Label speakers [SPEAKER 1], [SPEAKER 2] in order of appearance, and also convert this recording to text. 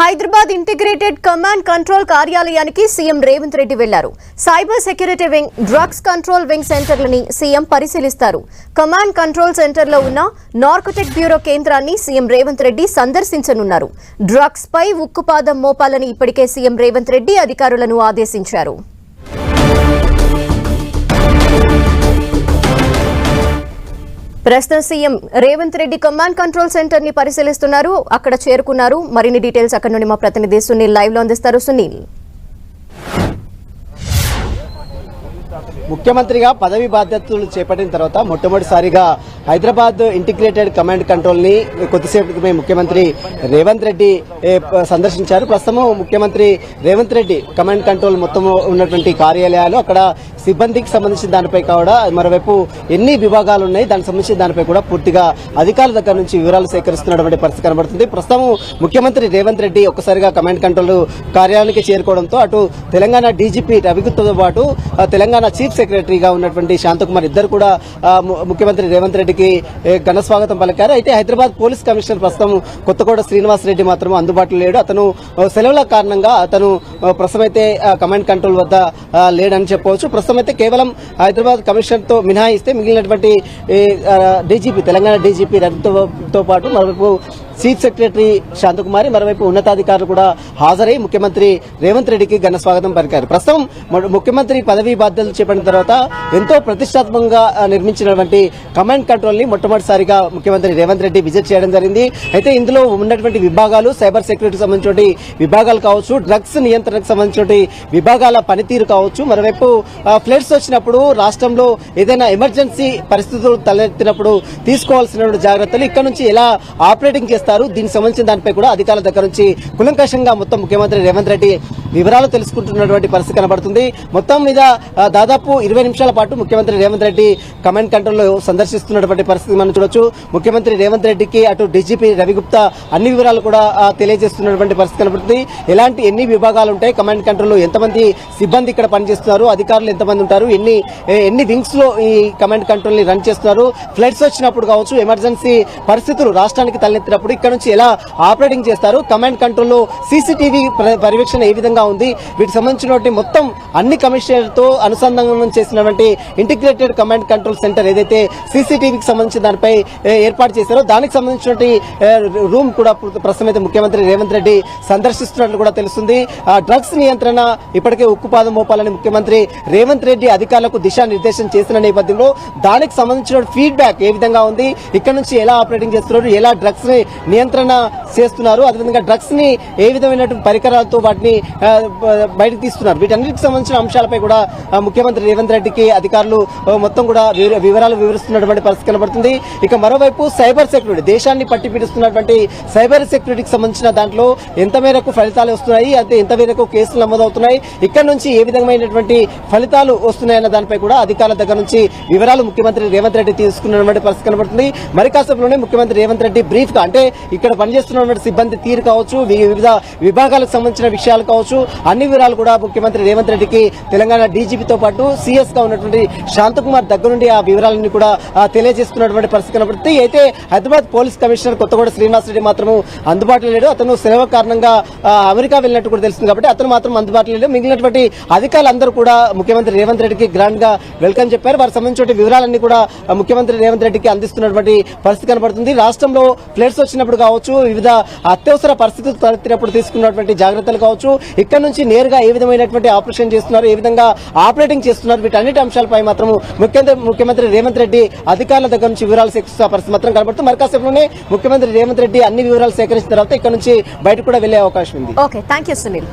[SPEAKER 1] Hyderabad integrated command control కార్యాలయానికి CM Revanth Reddy వెళ్లారు. Cyber security wing, drugs control wing సెంటర్లని CM పరిశీలిస్తారు. కమాండ్ కంట్రోల్ సెంటర్లో ఉన్న నార్కోటిక్ బ్యూరో కేంద్రాన్ని సీఎం రేవంత్ రెడ్డి సందర్శించనున్నారు. డ్రగ్స్ పై ఉక్కుపాదం మోపాలని ఇప్పటికే సీఎం రేవంత్ రెడ్డి అధికారులను ఆదేశించారు. ప్రస్తుతం CM Revanth Reddy command control centre ని పరిశీలిస్తున్నారు. అక్కడ చేరుకున్నారు. మరిన్ని డీటెయిల్స్ అక్కడ నుండి మా ప్రతినిధి సునీల్ లైవ్ లో అందిస్తారు. సునీల్,
[SPEAKER 2] ముఖ్యమంత్రిగా పదవి బాధ్యతలు చేపట్టిన తర్వాత మొట్టమొదటిసారిగా హైదరాబాద్ ఇంటిగ్రేటెడ్ కమాండ్ కంట్రోల్ ని కొద్దిసేపు క్రితమే ముఖ్యమంత్రి రేవంత్ రెడ్డి సందర్శించారు. ప్రస్తుతం ముఖ్యమంత్రి రేవంత్ రెడ్డి కమాండ్ కంట్రోల్ మొత్తం ఉన్నటువంటి కార్యాలయాలు, అక్కడ సిబ్బందికి సంబంధించిన దానిపై కూడా మరోవైపు ఎన్ని విభాగాలు ఉన్నాయి దానికి సంబంధించిన దానిపై కూడా పూర్తిగా అధికారుల దగ్గర నుంచి వివరాలు సేకరిస్తున్నటువంటి పరిస్థితి కనబడుతుంది. ప్రస్తుతం ముఖ్యమంత్రి రేవంత్ రెడ్డి ఒక్కసారిగా కమాండ్ కంట్రోల్ కార్యాలయానికి చేరుకోవడంతో అటు తెలంగాణ డీజీపీ రవిగుప్తాతో పాటు తెలంగాణ చీఫ్ సెక్రటరీగా ఉన్నటువంటి శాంతకుమార్ ఇద్దరు కూడా ముఖ్యమంత్రి రేవంత్ రెడ్డికి ఘన స్వాగతం పలికారు. అయితే హైదరాబాద్ పోలీస్ కమిషనర్ ప్రస్తుతం కొత్తకోట శ్రీనివాస్ రెడ్డి మాత్రం అందుబాటులో లేడు. అతను సెలవుల కారణంగా అతను ప్రస్తుతం అయితే కమాండ్ కంట్రోల్ వద్ద లేడని చెప్పవచ్చు. ప్రస్తుతం అయితే కేవలం హైదరాబాద్ కమిషనర్ తో మినహాయిస్తే మిగిలినటువంటి డీజీపీ తెలంగాణ డీజీపీ రవితో పాటు మరోవైపు చీఫ్ సెక్రటరీ శాంతకుమారి, మరోవైపు ఉన్నతాధికారులు కూడా హాజరై ముఖ్యమంత్రి రేవంత్ రెడ్డికి ఘన స్వాగతం పలికారు. ప్రస్తుతం ముఖ్యమంత్రి పదవీ బాధ్యతలు చేపట్టిన తర్వాత ఎంతో ప్రతిష్టాత్మకంగా నిర్మించినటువంటి కమాండ్ కంట్రోల్ ని మొట్టమొదటిసారిగా ముఖ్యమంత్రి రేవంత్ రెడ్డి విజిట్ చేయడం జరిగింది. అయితే ఇందులో ఉన్నటువంటి విభాగాలు, సైబర్ సెక్యూరిటీకి సంబంధించిన విభాగాలు కావచ్చు, డ్రగ్స్ నియంత్రణకు సంబంధించిన విభాగాల పనితీరు కావచ్చు, మరోవైపు ఫ్లడ్స్ వచ్చినప్పుడు రాష్ట్రంలో ఏదైనా ఎమర్జెన్సీ పరిస్థితులు తలెత్తినప్పుడు తీసుకోవాల్సిన జాగ్రత్తలు, ఇక్కడ నుంచి ఎలా ఆపరేటింగ్ చేస్తారు, దీనికి సంబంధించిన దానిపై కూడా అధికారుల దగ్గర నుంచి కులంకషంగా మొత్తం ముఖ్యమంత్రి రేవంత్ రెడ్డి వివరాలు తెలుసుకుంటున్నటువంటి పరిస్థితి కనబడుతుంది. మొత్తం మీద దాదాపు 20 నిమిషాల పాటు ముఖ్యమంత్రి రేవంత్ రెడ్డి కమాండ్ కంట్రోల్ లో సందర్శిస్తున్నటువంటి పరిస్థితి మనం చూడొచ్చు. ముఖ్యమంత్రి రేవంత్ రెడ్డికి అటు డీజీపీ రవిగుప్తా అన్ని వివరాలు కూడా తెలియజేస్తున్నటువంటి పరిస్థితి కనబడుతుంది. ఎన్ని విభాగాలు ఉంటాయి, కమాండ్ కంట్రోల్ లో ఎంతమంది సిబ్బంది ఇక్కడ పనిచేస్తున్నారు, అధికారులు ఎంతమంది ఉంటారు, ఎన్ని వింగ్స్ లో ఈ కమాండ్ కంట్రోల్ ని రన్ చేస్తున్నారు, ఫ్లడ్స్ వచ్చినప్పుడు కావచ్చు, ఎమర్జెన్సీ పరిస్థితులు రాష్ట్రానికి తలెత్తినప్పుడు ఇక్కడ నుంచి ఎలా ఆపరేటింగ్ చేస్తారు, కమాండ్ కంట్రోల్ లో సీసీటీవీ పర్యవేక్షణ ఏ విధంగా ఉంది, వీటికి సంబంధించినటువంటి మొత్తం అన్ని కమిషనర్తో అనుసంధానం చేసినటువంటి ఇంటిగ్రేటెడ్ కమాండ్ కంట్రోల్ సెంటర్ ఏదైతే సీసీటీవీకి సంబంధించిన దానిపై ఏర్పాటు చేశారో దానికి సంబంధించినటువంటి రూమ్ కూడా ప్రస్తుతం అయితే ముఖ్యమంత్రి రేవంత్ రెడ్డి సందర్శిస్తున్నట్లు కూడా తెలుస్తుంది. డ్రగ్స్ నియంత్రణ ఇప్పటికే ఉక్కుపాదం మోపాలని ముఖ్యమంత్రి రేవంత్ రెడ్డి అధికారులకు దిశానిర్దేశం చేసిన నేపథ్యంలో దానికి సంబంధించిన ఫీడ్బ్యాక్ ఏ విధంగా ఉంది, ఇక్కడ నుంచి ఎలా ఆపరేటింగ్ చేస్తున్నారు, ఎలా డ్రగ్స్ ని నియంత్రణ చేస్తున్నారు, అదేవిధంగా డ్రగ్స్ ని ఏ విధమైనటువంటి పరికరాలతో వాటిని బయటకు తీస్తున్నారు, వీటన్నిటికి సంబంధించిన అంశాలపై కూడా ముఖ్యమంత్రి రేవంత్ రెడ్డికి అధికారులు మొత్తం కూడా వివరాలు వివరిస్తున్నటువంటి పరిస్థితి కనబడుతుంది. ఇక మరోవైపు సైబర్ సెక్యూరిటీ, దేశాన్ని పట్టి పీడిస్తున్నటువంటి సైబర్ సెక్యూరిటీకి సంబంధించిన దాంట్లో ఎంత మేరకు ఫలితాలు వస్తున్నాయి, అయితే ఎంత మేరకు కేసులు నమోదవుతున్నాయి, ఇక్కడ నుంచి ఏ విధమైనటువంటి ఫలితాలు వస్తున్నాయన్న దానిపై కూడా అధికారుల దగ్గర నుంచి వివరాలు ముఖ్యమంత్రి రేవంత్ రెడ్డి తీసుకున్నటువంటి పరిస్థితి కనబడుతుంది. మరి కాసేపులోనే ముఖ్యమంత్రి రేవంత్ రెడ్డి బ్రీఫ్ గా, అంటే ఇక్కడ పనిచేస్తున్నటువంటి సిబ్బంది తీరు కావచ్చు, వివిధ విభాగాలకు సంబంధించిన విషయాలు కావచ్చు, అన్ని వివరాలు కూడా ముఖ్యమంత్రి రేవంత్ రెడ్డికి తెలంగాణ డీజీపీతో పాటు సీఎస్ గా ఉన్నటువంటి శాంతకుమార్ దగ్గర నుండి ఆ వివరాలన్నీ కూడా తెలియజేస్తున్నటువంటి పరిస్థితి కనబడుతుంది. అయితే హైదరాబాద్ పోలీస్ కమిషనర్ కొత్తకోట శ్రీనివాస్ రెడ్డి మాత్రం అందుబాటులో లేడు. అతను సెలవు కారణంగా అమెరికా వెళ్ళినట్టు కూడా తెలుస్తుంది కాబట్టి అతను మాత్రం అందుబాటులో లేడు. మిగిలినటువంటి అధికారులందరూ కూడా ముఖ్యమంత్రి రేవంత్ రెడ్డికి గ్రాండ్ గా వెల్కమ్ చెప్పారు. వారికి సంబంధించిన వివరాలన్నీ కూడా ముఖ్యమంత్రి రేవంత్ రెడ్డికి అందిస్తున్నటువంటి పరిస్థితి కనబడుతుంది. రాష్ట్రంలో ఫ్లడ్స్ వచ్చినప్పుడు కావచ్చు, వివిధ అత్యవసర పరిస్థితులు తలెత్తినప్పుడు తీసుకున్నటువంటి జాగ్రత్తలు కావచ్చు, ఇక్కడ నుంచి నేరుగా ఏ విధమైనటువంటి ఆపరేషన్ చేస్తున్నారు, ఏ విధంగా ఆపరేటింగ్ చేస్తున్నారు, వీటన్నిటి అంశాలపై మాత్రం ముఖ్యమంత్రి రేవంత్ రెడ్డి అధికారుల దగ్గర నుంచి వివరాలు సేకరిస్తున్న పరిస్థితి మాత్రం కనబడుతుంది. మరి కాసేపులోనే ముఖ్యమంత్రి రేవంత్ రెడ్డి అన్ని వివరాలు సేకరించిన తర్వాత ఇక్కడ నుంచి బయటకు కూడా వెళ్లే అవకాశం ఉంది.
[SPEAKER 1] Okay, thank you Sunil.